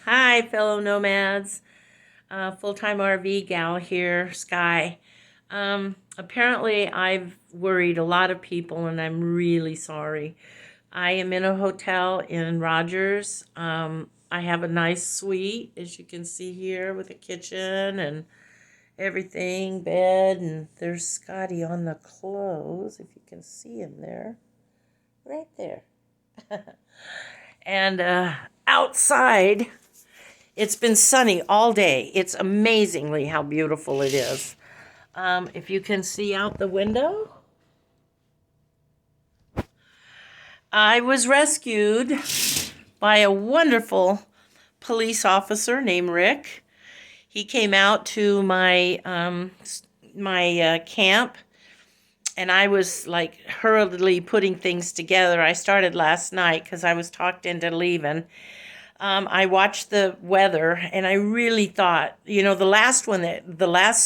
Hi, fellow nomads. Full-time RV gal here, Sky. Apparently, I've worried a lot of people, and I'm really sorry. I am in a hotel in Rogers. I have a nice suite, as you can see here, with a kitchen and everything, bed, and there's Scotty on the clothes, if you can see him there, right there. And outside, it's been sunny all day. It's amazingly how beautiful it is. If you can see out the window, I was rescued by a wonderful police officer named Rick. He came out to my camp, and I was like hurriedly putting things together. I started last night because I was talked into leaving. I watched the weather, and I really thought, the last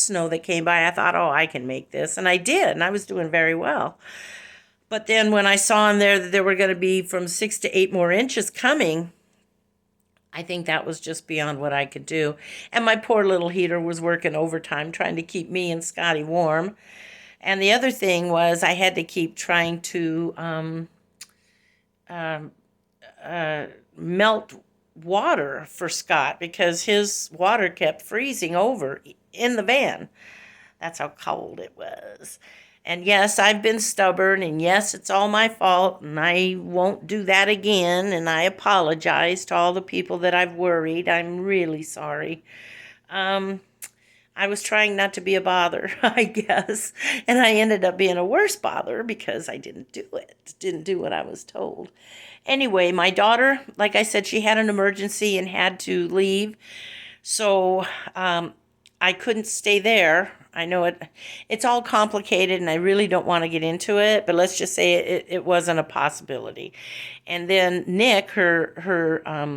snow that came by, I thought, oh, I can make this, and I did, and I was doing very well. But then when I saw in there that there were going to be from 6 to 8 more inches coming, I think that was just beyond what I could do. And my poor little heater was working overtime trying to keep me and Scotty warm. And the other thing was I had to keep trying to um, melt water for Scott because his water kept freezing over in the van. That's how cold it was. And yes, I've been stubborn, and yes, it's all my fault, and I won't do that again, and I apologize to all the people that I've worried. I'm really sorry. Um, I was trying not to be a bother, I guess, and I ended up being a worse bother because I didn't do it, didn't do what I was told. Anyway, my daughter, like I said, she had an emergency and had to leave, so I couldn't stay there. I know it's all complicated, and I really don't want to get into it, but let's just say it wasn't a possibility. And then Nick, her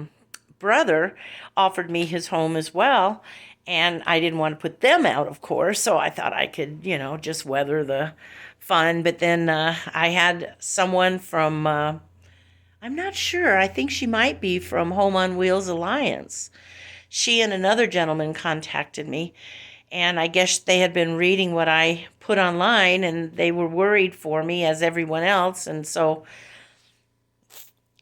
brother, offered me his home as well, and I didn't want to put them out, of course, so I thought I could, just weather the fun. But then I had someone from, I'm not sure, I think she might be from Home on Wheels Alliance. She and another gentleman contacted me, and I guess they had been reading what I put online, and they were worried for me as everyone else. And so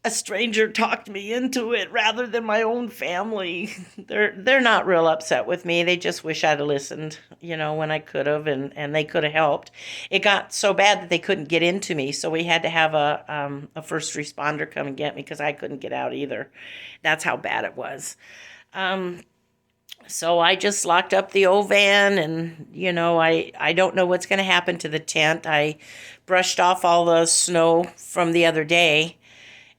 a stranger talked me into it rather than my own family. They're not real upset with me. They just wish I'd have listened, when I could have, and they could have helped. It got so bad that they couldn't get into me, so we had to have a first responder come and get me because I couldn't get out either. That's how bad it was. Um, so I just locked up the old van, and, I don't know what's going to happen to the tent. I brushed off all the snow from the other day,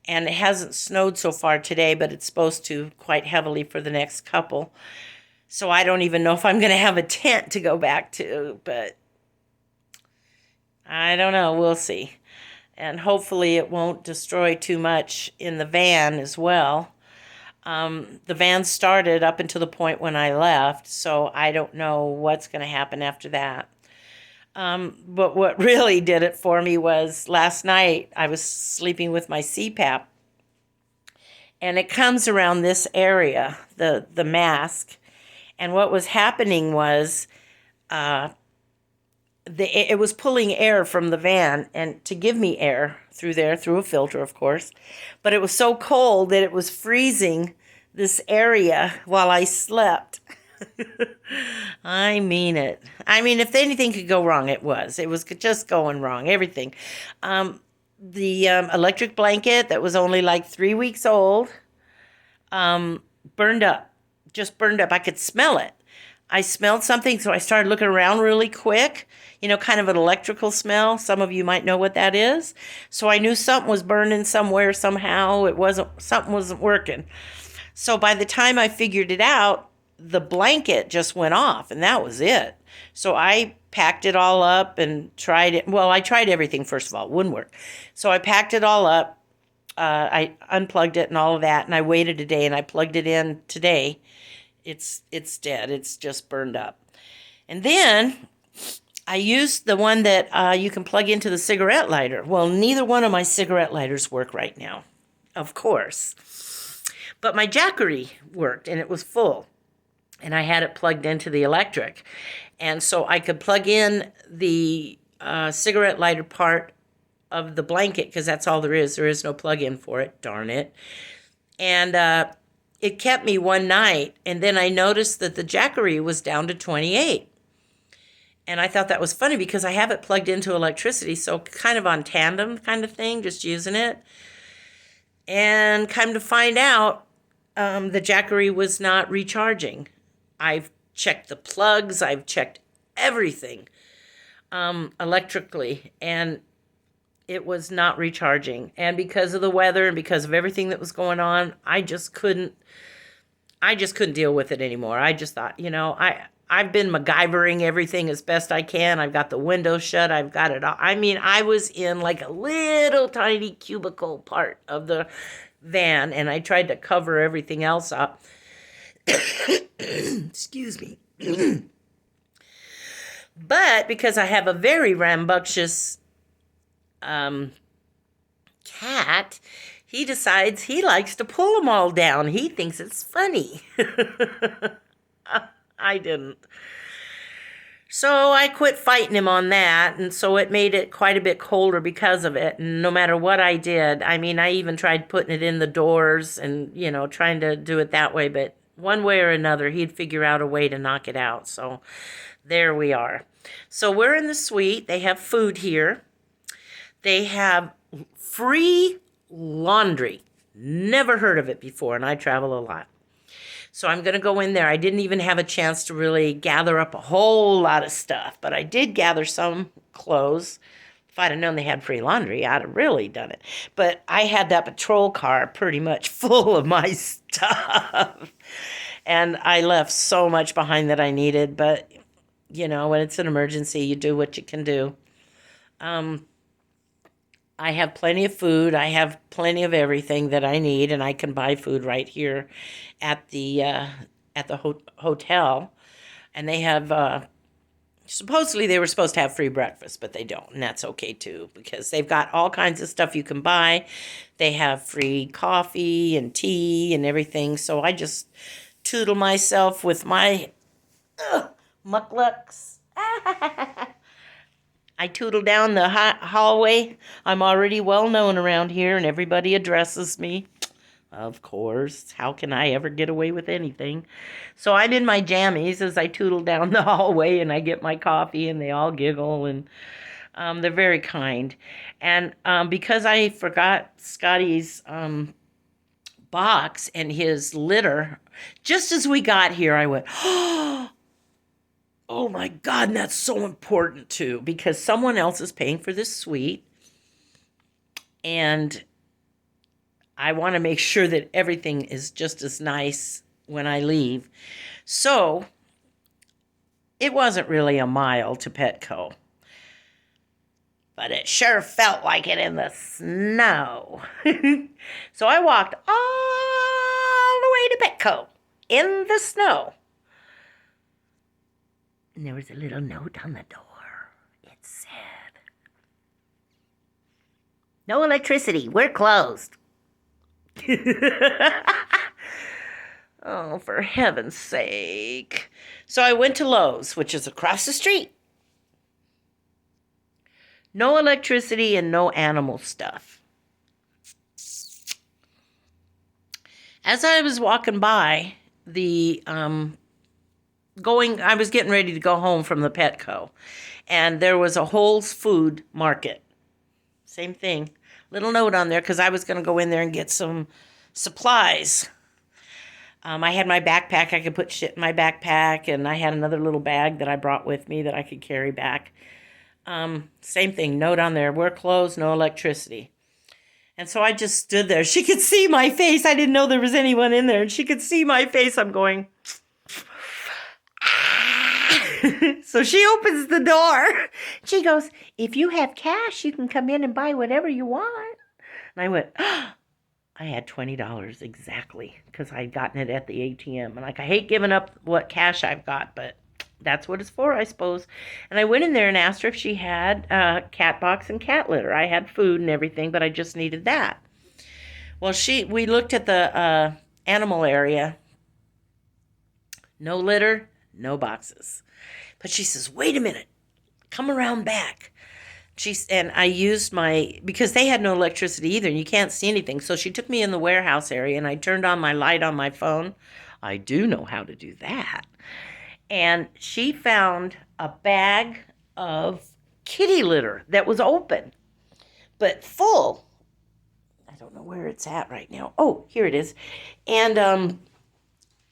and it hasn't snowed so far today, but it's supposed to quite heavily for the next couple. So I don't even know if I'm going to have a tent to go back to, but I don't know. We'll see. And hopefully it won't destroy too much in the van as well. The van started up until the point when I left, so I don't know what's going to happen after that. But what really did it for me was last night I was sleeping with my CPAP, and it comes around this area, the mask. And what was happening was uh, it was pulling air from the van and to give me air through there, through a filter, of course. But it was so cold that it was freezing this area while I slept. I mean it. I mean, if anything could go wrong, it was. It was just going wrong, everything. The electric blanket that was only like 3 weeks old burned up, just burned up. I could smell it. I smelled something, so I started looking around really quick, kind of an electrical smell. Some of you might know what that is. So I knew something was burning somewhere, somehow. Something wasn't working. So by the time I figured it out, the blanket just went off, and that was it. So I packed it all up and tried it. Well, I tried everything, first of all. It wouldn't work. So I packed it all up. I unplugged it and all of that, and I waited a day, and I plugged it in today. It's dead. It's just burned up. And then I used the one that you can plug into the cigarette lighter. Well, neither one of my cigarette lighters work right now, of course. But my Jackery worked, and it was full. And I had it plugged into the electric. And so I could plug in the cigarette lighter part of the blanket, because that's all there is. There is no plug-in for it, darn it. And it kept me one night, and then I noticed that the Jackery was down to 28. And I thought that was funny because I have it plugged into electricity, so kind of on tandem kind of thing, just using it. And come to find out, the Jackery was not recharging. I've checked the plugs, I've checked everything electrically, and it was not recharging. And because of the weather and because of everything that was going on, I just couldn't deal with it anymore. I just thought, I've been MacGyvering everything as best I can. I've got the window shut. I've got it all. I mean, I was in like a little tiny cubicle part of the van, and I tried to cover everything else up. Excuse me. But because I have a very rambunctious cat, he decides he likes to pull them all down. He thinks it's funny. I didn't. So I quit fighting him on that, and so it made it quite a bit colder because of it. And no matter what I did, I mean, I even tried putting it in the doors and, trying to do it that way, but one way or another, he'd figure out a way to knock it out. So there we are. So we're in the suite. They have food here. They have free laundry. Never heard of it before, and I travel a lot. So I'm going to go in there. I didn't even have a chance to really gather up a whole lot of stuff, but I did gather some clothes. If I'd have known they had free laundry, I'd have really done it. But I had that patrol car pretty much full of my stuff. And I left so much behind that I needed. But, when it's an emergency, you do what you can do. I have plenty of food. I have plenty of everything that I need, and I can buy food right here at the hotel. And they have supposedly they were supposed to have free breakfast, but they don't, and that's okay too, because they've got all kinds of stuff you can buy. They have free coffee and tea and everything. So I just tootle myself with my mucklucks. I tootle down the hallway. I'm already well known around here, and everybody addresses me. Of course. How can I ever get away with anything? So I'm in my jammies as I tootle down the hallway, and I get my coffee, and they all giggle, and they're very kind. And because I forgot Scotty's box and his litter, just as we got here, I went, oh my God, and that's so important too, because someone else is paying for this suite, and I want to make sure that everything is just as nice when I leave. So it wasn't really a mile to Petco, but it sure felt like it in the snow. So I walked all the way to Petco in the snow. And there was a little note on the door. It said, "No electricity. We're closed." Oh, for heaven's sake. So I went to Lowe's, which is across the street. No electricity and no animal stuff. As I was walking by I was getting ready to go home from the Petco, and there was a Whole Food Market. Same thing. Little note on there because I was going to go in there and get some supplies. I had my backpack. I could put shit in my backpack, and I had another little bag that I brought with me that I could carry back. Same thing. Note on there. We're closed. No electricity. And so I just stood there. She could see my face. I didn't know there was anyone in there, and she could see my face. I'm going... So she opens the door. She goes, "If you have cash, you can come in and buy whatever you want." And I went, I had $20 exactly because I'd gotten it at the ATM. And I hate giving up what cash I've got, but that's what it's for, I suppose. And I went in there and asked her if she had a cat box and cat litter. I had food and everything, but I just needed that. Well, we looked at the animal area. No litter, no boxes. But she says, wait a minute, come around back. And I used because they had no electricity either, and you can't see anything. So she took me in the warehouse area, and I turned on my light on my phone. I do know how to do that. And she found a bag of kitty litter that was open, but full. I don't know where it's at right now. Oh, here it is. And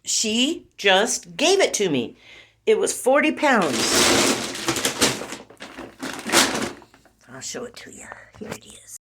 she just gave it to me. It was 40 pounds. I'll show it to you. Here it is.